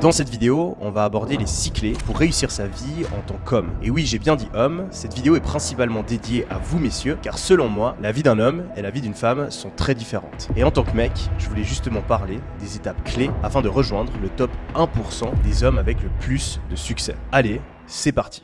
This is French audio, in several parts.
Dans cette vidéo, on va aborder les 6 clés pour réussir sa vie en tant qu'homme. Et oui, j'ai bien dit homme, cette vidéo est principalement dédiée à vous messieurs, car selon moi, la vie d'un homme et la vie d'une femme sont très différentes. Et en tant que mec, je voulais justement parler des étapes clés afin de rejoindre le top 1% des hommes avec le plus de succès. Allez, c'est parti!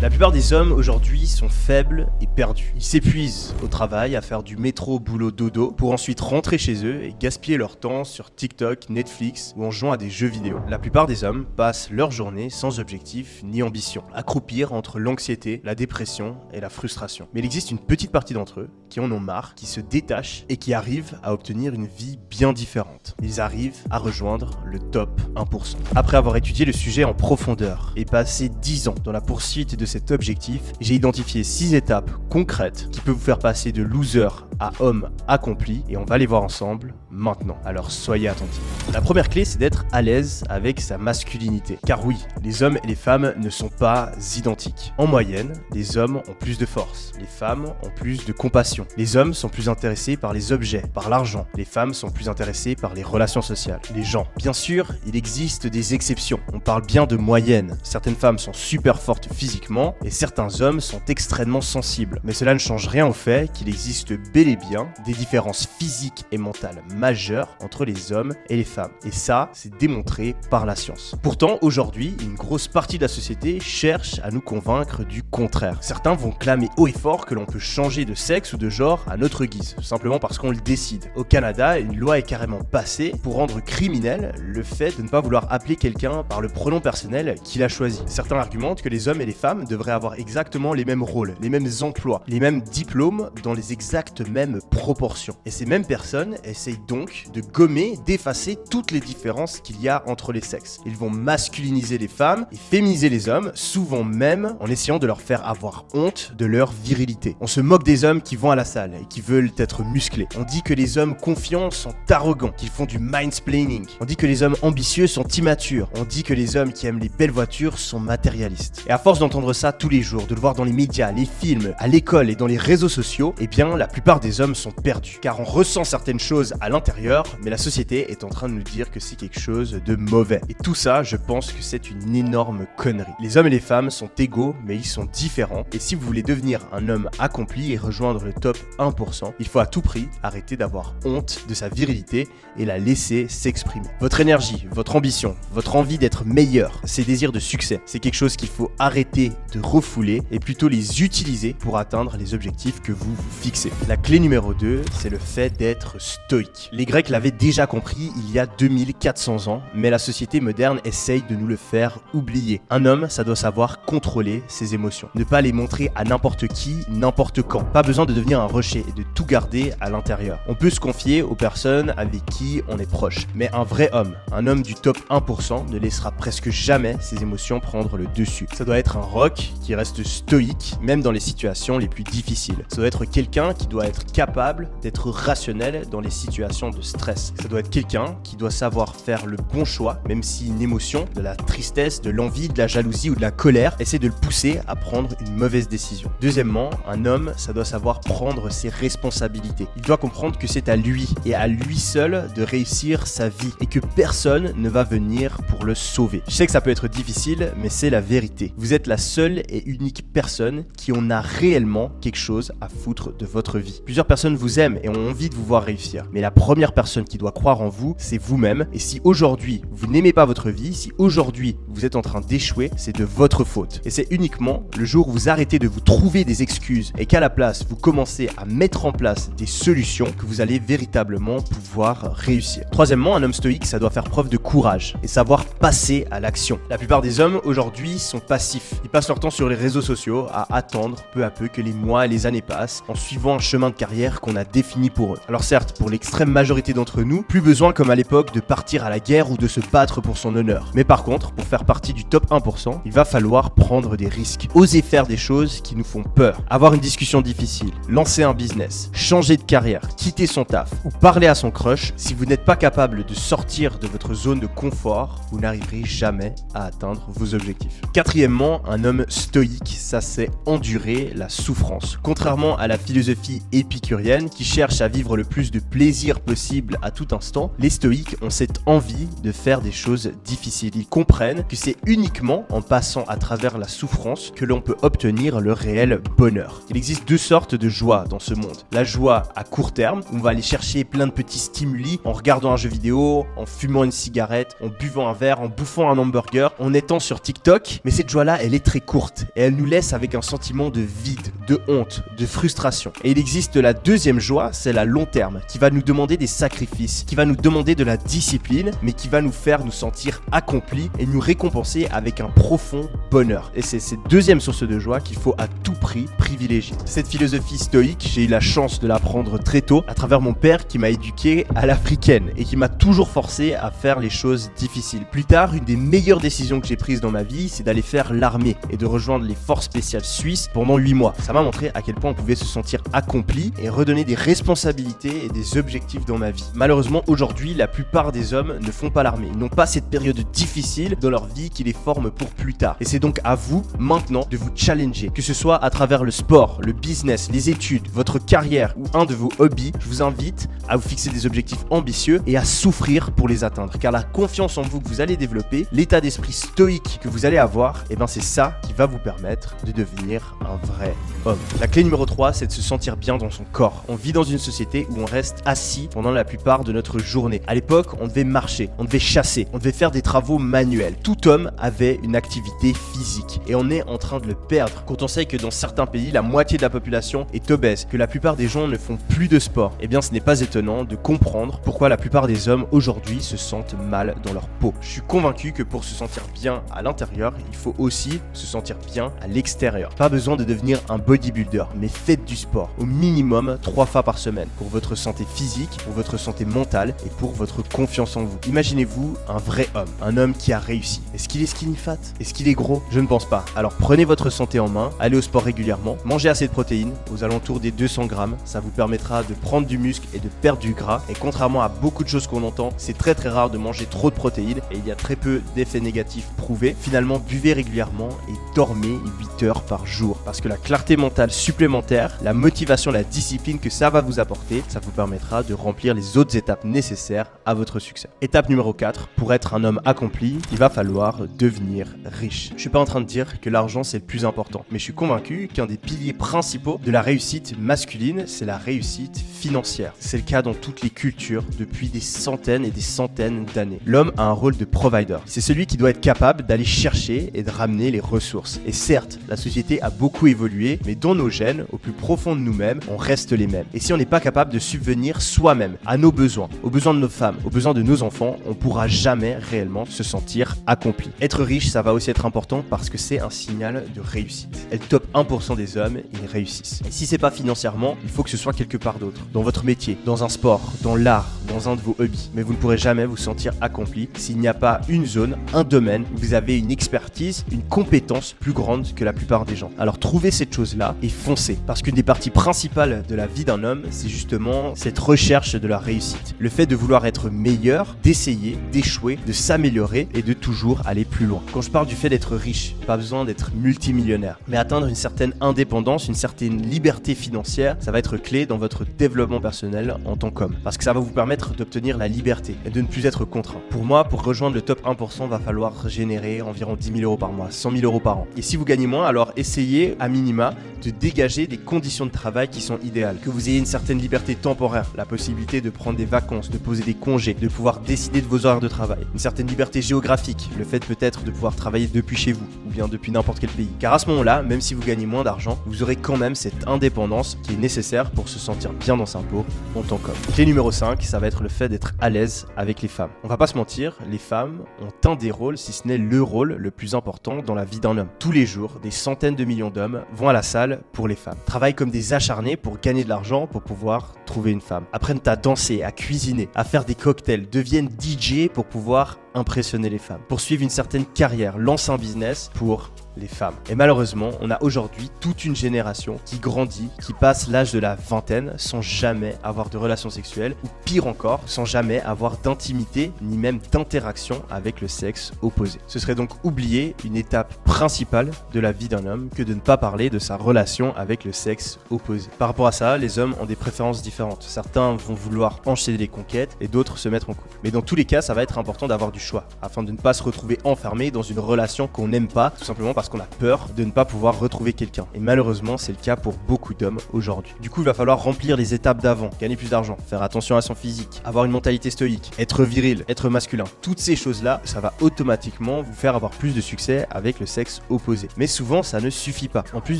La plupart des hommes aujourd'hui sont faibles et perdus. Ils s'épuisent au travail à faire du métro boulot dodo pour ensuite rentrer chez eux et gaspiller leur temps sur TikTok, Netflix ou en jouant à des jeux vidéo. La plupart des hommes passent leur journée sans objectif ni ambition, à croupir entre l'anxiété, la dépression et la frustration. Mais il existe une petite partie d'entre eux qui en ont marre, qui se détachent et qui arrivent à obtenir une vie bien différente. Ils arrivent à rejoindre le top 1%. Après avoir étudié le sujet en profondeur et passé 10 ans dans la poursuite de cet objectif, j'ai identifié 6 étapes concrètes qui peuvent vous faire passer de loser à homme accompli et on va les voir ensemble maintenant. Alors soyez attentifs. La première clé, c'est d'être à l'aise avec sa masculinité. Car oui, les hommes et les femmes ne sont pas identiques. En moyenne, les hommes ont plus de force, les femmes ont plus de compassion. Les hommes sont plus intéressés par les objets, par l'argent. Les femmes sont plus intéressées par les relations sociales, les gens. Bien sûr, il existe des exceptions. On parle bien de moyenne. Certaines femmes sont super fortes physiquement et certains hommes sont extrêmement sensibles. Mais cela ne change rien au fait qu'il existe bel et bien des différences physiques et mentales majeures entre les hommes et les femmes. Et ça, c'est démontré par la science. Pourtant, aujourd'hui, une grosse partie de la société cherche à nous convaincre du contraire. Certains vont clamer haut et fort que l'on peut changer de sexe ou de genre à notre guise, simplement parce qu'on le décide. Au Canada, une loi est carrément passée pour rendre criminel le fait de ne pas vouloir appeler quelqu'un par le pronom personnel qu'il a choisi. Certains argumentent que les hommes et les femmes devraient avoir exactement les mêmes rôles, les mêmes emplois, les mêmes diplômes dans les exactes mêmes proportions. Et ces mêmes personnes essayent donc de gommer, d'effacer toutes les différences qu'il y a entre les sexes. Ils vont masculiniser les femmes et féminiser les hommes, souvent même en essayant de leur faire avoir honte de leur virilité. On se moque des hommes qui vont à la salle et qui veulent être musclés. On dit que les hommes confiants sont arrogants, qu'ils font du mansplaining. On dit que les hommes ambitieux sont immatures. On dit que les hommes qui aiment les belles voitures sont matérialistes. Et à force d'entendre ça tous les jours, de le voir dans les médias, les films, à l'école et dans les réseaux sociaux, eh bien la plupart des hommes sont perdus. Car on ressent certaines choses à l'intérieur, mais la société est en train de nous dire que c'est quelque chose de mauvais. Et tout ça, je pense que c'est une énorme connerie. Les hommes et les femmes sont égaux, mais ils sont différents. Et si vous voulez devenir un homme accompli et rejoindre le top 1%, il faut à tout prix arrêter d'avoir honte de sa virilité et la laisser s'exprimer. Votre énergie, votre ambition, votre envie d'être meilleur, ces désirs de succès, c'est quelque chose qu'il faut arrêter de refouler et plutôt les utiliser pour atteindre les objectifs que vous vous fixez. La clé numéro 2, c'est le fait d'être stoïque. Les Grecs l'avaient déjà compris il y a 2400 ans, mais la société moderne essaye de nous le faire oublier. Un homme, ça doit savoir contrôler ses émotions, ne pas les montrer à n'importe qui, n'importe quand. Pas besoin de devenir un rocher et de tout garder à l'intérieur. On peut se confier aux personnes avec qui on est proche, mais un vrai homme, un homme du top 1%, ne laissera presque jamais ses émotions prendre le dessus. Ça doit être un roc qui reste stoïque, même dans les situations les plus difficiles. Ça doit être quelqu'un qui doit être capable d'être rationnel dans les situations de stress. Ça doit être quelqu'un qui doit savoir faire le bon choix, même si une émotion, de la tristesse, de l'envie, de la jalousie ou de la colère, essaie de le pousser à prendre une mauvaise décision. Deuxièmement, un homme, ça doit savoir prendre ses responsabilités. Il doit comprendre que c'est à lui et à lui seul de réussir sa vie et que personne ne va venir pour le sauver. Je sais que ça peut être difficile, mais c'est la vérité. Vous êtes la seule et unique personne qui en a réellement quelque chose à foutre de votre vie. Plusieurs personnes vous aiment et ont envie de vous voir réussir, mais la première personne qui doit croire en vous, c'est vous-même. Et si aujourd'hui vous n'aimez pas votre vie, si aujourd'hui vous êtes en train d'échouer, c'est de votre faute. Et c'est uniquement le jour où vous arrêtez de vous trouver des excuses et qu'à la place vous commencez à mettre en place des solutions que vous allez véritablement pouvoir réussir. Troisièmement, un homme stoïque, ça doit faire preuve de courage et savoir passer à l'action. La plupart des hommes aujourd'hui sont passifs. Ils passent leur temps sur les réseaux sociaux à attendre peu à peu que les mois et les années passent en suivant un chemin de carrière qu'on a défini pour eux. Alors certes, pour l'extrême majorité d'entre nous, plus besoin comme à l'époque de partir à la guerre ou de se battre pour son honneur. Mais par contre, pour faire partie du top 1%, il va falloir prendre des risques, oser faire des choses qui nous font peur, avoir une discussion difficile, lancer un business, changer de carrière, quitter son taf ou parler à son crush. Si vous n'êtes pas capable de sortir de votre zone de confort, vous n'arriverez jamais à atteindre vos objectifs. Quatrièmement, un homme stoïque, ça c'est endurer la souffrance. Contrairement à la philosophie épicure épicurienne qui cherche à vivre le plus de plaisir possible à tout instant, les stoïques ont cette envie de faire des choses difficiles. Ils comprennent que c'est uniquement en passant à travers la souffrance que l'on peut obtenir le réel bonheur. Il existe deux sortes de joie dans ce monde. La joie à court terme, où on va aller chercher plein de petits stimuli en regardant un jeu vidéo, en fumant une cigarette, en buvant un verre, en bouffant un hamburger, en étant sur TikTok. Mais cette joie-là, elle est très courte et elle nous laisse avec un sentiment de vide, de honte, de frustration. Et il existe la deuxième joie, celle à long terme, qui va nous demander des sacrifices, qui va nous demander de la discipline, mais qui va nous faire nous sentir accomplis et nous récompenser avec un profond bonheur. Et c'est cette deuxième source de joie qu'il faut à tout prix privilégier. Cette philosophie stoïque, j'ai eu la chance de l'apprendre très tôt à travers mon père qui m'a éduqué à l'africaine et qui m'a toujours forcé à faire les choses difficiles. Plus tard, une des meilleures décisions que j'ai prises dans ma vie, c'est d'aller faire l'armée et de rejoindre les forces spéciales suisses pendant 8 mois. Ça m'a montré à quel point on pouvait se sentir accompli et redonner des responsabilités et des objectifs dans ma vie. Malheureusement, aujourd'hui, la plupart des hommes ne font pas l'armée. Ils n'ont pas cette période difficile dans leur vie qui les forme pour plus tard. Et c'est donc à vous, maintenant, de vous challenger. Que ce soit à travers le sport, le business, les études, votre carrière ou un de vos hobbies, je vous invite à vous fixer des objectifs ambitieux et à souffrir pour les atteindre. Car la confiance en vous que vous allez développer, l'état d'esprit stoïque que vous allez avoir, et ben c'est ça qui va vous permettre de devenir un vrai homme. La clé numéro 3, c'est de se sentir bien dans son corps. On vit dans une société où on reste assis pendant la plupart de notre journée. À l'époque, on devait marcher, on devait chasser, on devait faire des travaux manuels. Tout homme avait une activité physique et on est en train de le perdre quand on sait que dans certains pays, la moitié de la population est obèse, que la plupart des gens ne font plus de sport. Eh bien, ce n'est pas étonnant de comprendre pourquoi la plupart des hommes aujourd'hui se sentent mal dans leur peau. Je suis convaincu que pour se sentir bien à l'intérieur, il faut aussi se sentir bien à l'extérieur. Pas besoin de devenir un bodybuilder, mais faites du sport au minimum 3 fois par semaine pour votre santé physique, pour votre santé mentale et pour votre confiance en vous. Imaginez-vous un vrai homme, un homme qui a réussi. Est-ce qu'il est skinny fat? Est-ce qu'il est gros? Je ne pense pas. Alors prenez votre santé en main, allez au sport régulièrement, mangez assez de protéines, aux alentours des 200 grammes. Ça vous permettra de prendre du muscle et de perdre du gras. Et contrairement à beaucoup de choses qu'on entend, c'est très rare de manger trop de protéines et il y a très peu d'effets négatifs prouvés. Finalement, buvez régulièrement et dormez 8 heures par jour. Parce que la clarté mentale supplémentaire, la motivation, la discipline que ça va vous apporter, ça vous permettra de remplir les autres étapes nécessaires à votre succès. Étape numéro 4, pour être un homme accompli, il va falloir devenir riche. Je suis pas en train de dire que l'argent c'est le plus important, mais je suis convaincu qu'un des piliers principaux de la réussite masculine, c'est la réussite financière. C'est le cas dans toutes les cultures depuis des centaines et des centaines d'années. L'homme a un rôle de provider. C'est celui qui doit être capable d'aller chercher et de ramener les ressources. Et certes, la société a beaucoup évolué, mais dans nos gènes, au plus profond de nous-mêmes, on reste les mêmes. Et si on n'est pas capable de subvenir soi-même à nos besoins, aux besoins de nos femmes, aux besoins de nos enfants, on pourra jamais réellement se sentir accompli. Être riche, ça va aussi être important parce que c'est un signal de réussite. Et le top 1% des hommes, ils réussissent. Et si c'est pas financièrement, il faut que ce soit quelque part d'autre. Dans votre métier, dans un sport, dans l'art, dans un de vos hobbies. Mais vous ne pourrez jamais vous sentir accompli s'il n'y a pas une zone, un domaine où vous avez une expertise, une compétence plus grande que la plupart des gens. Alors trouvez cette chose-là et foncez. Parce qu'une des parties principales de la vie d'un homme, c'est justement cette recherche de la réussite. Le fait de vouloir être meilleur, d'essayer, d'échouer, de s'améliorer et de toujours aller plus loin. Quand je parle du fait d'être riche, pas besoin d'être multimillionnaire, mais atteindre une certaine indépendance, une certaine liberté financière, ça va être clé dans votre développement personnel en tant qu'homme. Parce que ça va vous permettre d'obtenir la liberté et de ne plus être contraint. Pour moi, pour rejoindre le top 1%, va falloir générer environ 10 000 euros par mois, 100 000 euros par an. Et si vous gagnez moins, alors essayez à minima de dégager des conditions de travail qui sont idéales. Que vous ayez une certaine liberté temporaire, la possibilité de prendre des vacances, de poser des congés, de pouvoir décider de vos horaires de travail. Une certaine liberté géographique, le fait peut-être de pouvoir travailler depuis chez vous ou bien depuis n'importe quel pays. Car à ce moment-là, même si vous gagnez moins d'argent, vous aurez quand même cette indépendance qui est nécessaire pour se sentir bien dans sa peau en tant qu'homme. Clé numéro 5, ça va être le fait d'être à l'aise avec les femmes. On va pas se mentir, les femmes ont un des rôles, si ce n'est le rôle le plus important dans la vie d'un homme. Tous les jours, des centaines de millions d'hommes vont à la salle pour les femmes. Travaillent comme des acharnés pour gagner de l'argent pour pouvoir trouver une femme. Apprennent à danser, à cuisiner, à faire des cocktails, deviennent DJ pour pouvoir impressionner les femmes. Poursuivent une certaine carrière, lancent un business pour les femmes. Et malheureusement, on a aujourd'hui toute une génération qui grandit, qui passe l'âge de la vingtaine sans jamais avoir de relations sexuelles, ou pire encore, sans jamais avoir d'intimité ni même d'interaction avec le sexe opposé. Ce serait donc oublier une étape principale de la vie d'un homme que de ne pas parler de sa relation avec le sexe opposé. Par rapport à ça, les hommes ont des préférences différentes. Certains vont vouloir enchaîner les conquêtes et d'autres se mettre en couple. Mais dans tous les cas, ça va être important d'avoir du choix afin de ne pas se retrouver enfermé dans une relation qu'on n'aime pas, tout simplement parce qu'on a peur de ne pas pouvoir retrouver quelqu'un. Et malheureusement, c'est le cas pour beaucoup d'hommes aujourd'hui. Du coup, il va falloir remplir les étapes d'avant, gagner plus d'argent, faire attention à son physique, avoir une mentalité stoïque, être viril, être masculin. Toutes ces choses-là, ça va automatiquement vous faire avoir plus de succès avec le sexe opposé. Mais souvent, ça ne suffit pas. En plus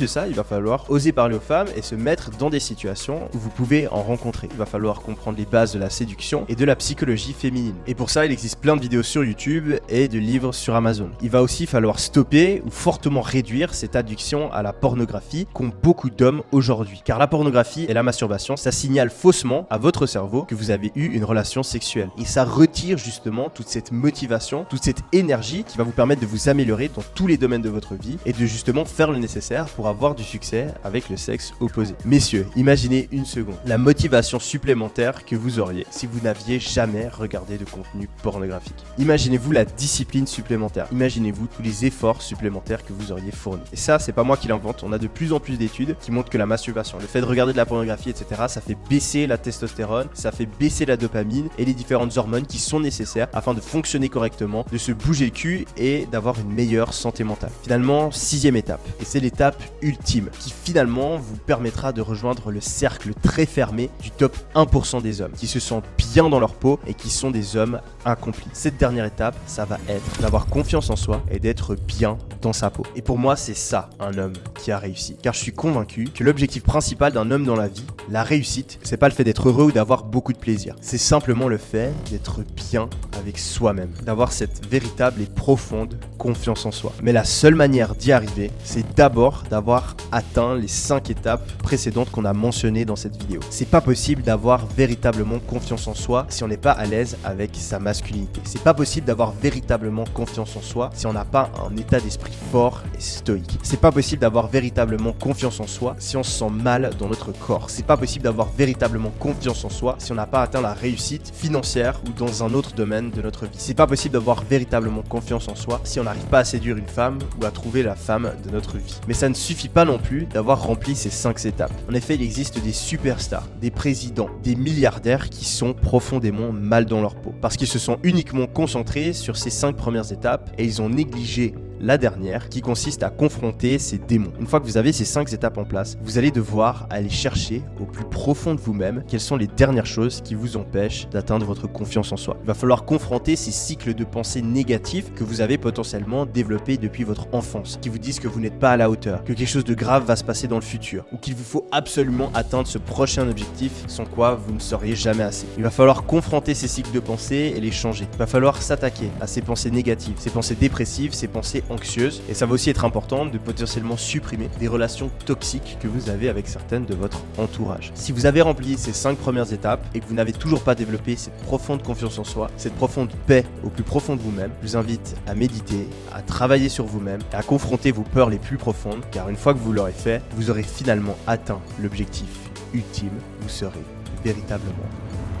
de ça, il va falloir oser parler aux femmes et se mettre dans des situations où vous pouvez en rencontrer. Il va falloir comprendre les bases de la séduction et de la psychologie féminine. Et pour ça, il existe plein de vidéos sur YouTube et de livres sur Amazon. Il va aussi falloir stopper ou fortement réduire cette addiction à la pornographie qu'ont beaucoup d'hommes aujourd'hui. Car la pornographie et la masturbation, ça signale faussement à votre cerveau que vous avez eu une relation sexuelle. Et ça retire justement toute cette motivation, toute cette énergie qui va vous permettre de vous améliorer dans tous les domaines de votre vie et de justement faire le nécessaire pour avoir du succès avec le sexe opposé. Messieurs, imaginez une seconde la motivation supplémentaire que vous auriez si vous n'aviez jamais regardé de contenu pornographique. Imaginez-vous la discipline supplémentaire. Imaginez-vous tous les efforts supplémentaires que vous auriez fournis. Et ça, c'est pas moi qui l'invente. On a de plus en plus d'études qui montrent que la masturbation, le fait de regarder de la pornographie, etc., ça fait baisser la testostérone, ça fait baisser la dopamine et les différentes hormones qui sont nécessaires afin de fonctionner correctement, de se bouger le cul et d'avoir une meilleure santé mentale. Finalement, 6e étape. Et c'est l'étape ultime qui finalement vous permettra de rejoindre le cercle très fermé du top 1% des hommes qui se sentent bien dans leur peau et qui sont des hommes accomplis. Cette dernière étape, ça va être d'avoir confiance en soi et d'être bien dans sa peau. Et pour moi, c'est ça un homme qui a réussi. Car je suis convaincu que l'objectif principal d'un homme dans la vie, la réussite, c'est pas le fait d'être heureux ou d'avoir beaucoup de plaisir. C'est simplement le fait d'être bien avec soi-même, d'avoir cette véritable et profonde confiance en soi. Mais la seule manière d'y arriver, c'est d'abord d'avoir atteint les 5 étapes précédentes qu'on a mentionnées dans cette vidéo. C'est pas possible d'avoir véritablement confiance en soi si on n'est pas à l'aise avec sa masculinité. C'est pas possible d'avoir véritablement confiance en soi si on n'a pas un état d'esprit fort et stoïque. C'est pas possible d'avoir véritablement confiance en soi si on se sent mal dans notre corps. C'est pas possible d'avoir véritablement confiance en soi si on n'a pas atteint la réussite financière ou dans un autre domaine de notre vie. C'est pas possible d'avoir véritablement confiance en soi si on n'arrive pas à séduire une femme ou à trouver la femme de notre vie. Mais ça ne suffit pas non plus d'avoir rempli ces 5 étapes. En effet, il existe des superstars, des présidents, des milliardaires qui sont profondément mal dans leur peau parce qu'ils se sont uniquement concentrés sur ces 5 premières étapes et ils ont négligé la dernière qui consiste à confronter ces démons. Une fois que vous avez ces 5 étapes en place, vous allez devoir aller chercher au plus profond de vous-même quelles sont les dernières choses qui vous empêchent d'atteindre votre confiance en soi. Il va falloir confronter ces cycles de pensée négatifs que vous avez potentiellement développés depuis votre enfance, qui vous disent que vous n'êtes pas à la hauteur, que quelque chose de grave va se passer dans le futur, ou qu'il vous faut absolument atteindre ce prochain objectif sans quoi vous ne seriez jamais assez. Il va falloir confronter ces cycles de pensée et les changer. Il va falloir s'attaquer à ces pensées négatives, ces pensées dépressives, ces pensées anxieuses, et ça va aussi être important de potentiellement supprimer des relations toxiques que vous avez avec certaines de votre entourage. Si vous avez rempli ces 5 premières étapes et que vous n'avez toujours pas développé cette profonde confiance en soi, cette profonde paix au plus profond de vous-même, je vous invite à méditer, à travailler sur vous-même et à confronter vos peurs les plus profondes, car une fois que vous l'aurez fait, vous aurez finalement atteint l'objectif ultime, vous serez véritablement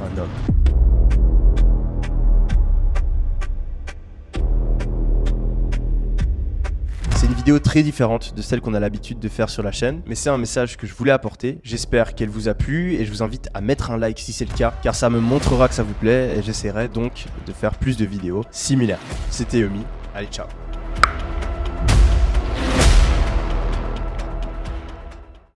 un homme. C'est une vidéo très différente de celle qu'on a l'habitude de faire sur la chaîne, mais c'est un message que je voulais apporter. J'espère qu'elle vous a plu et je vous invite à mettre un like si c'est le cas, car ça me montrera que ça vous plaît et j'essaierai donc de faire plus de vidéos similaires. C'était Yomi, allez ciao.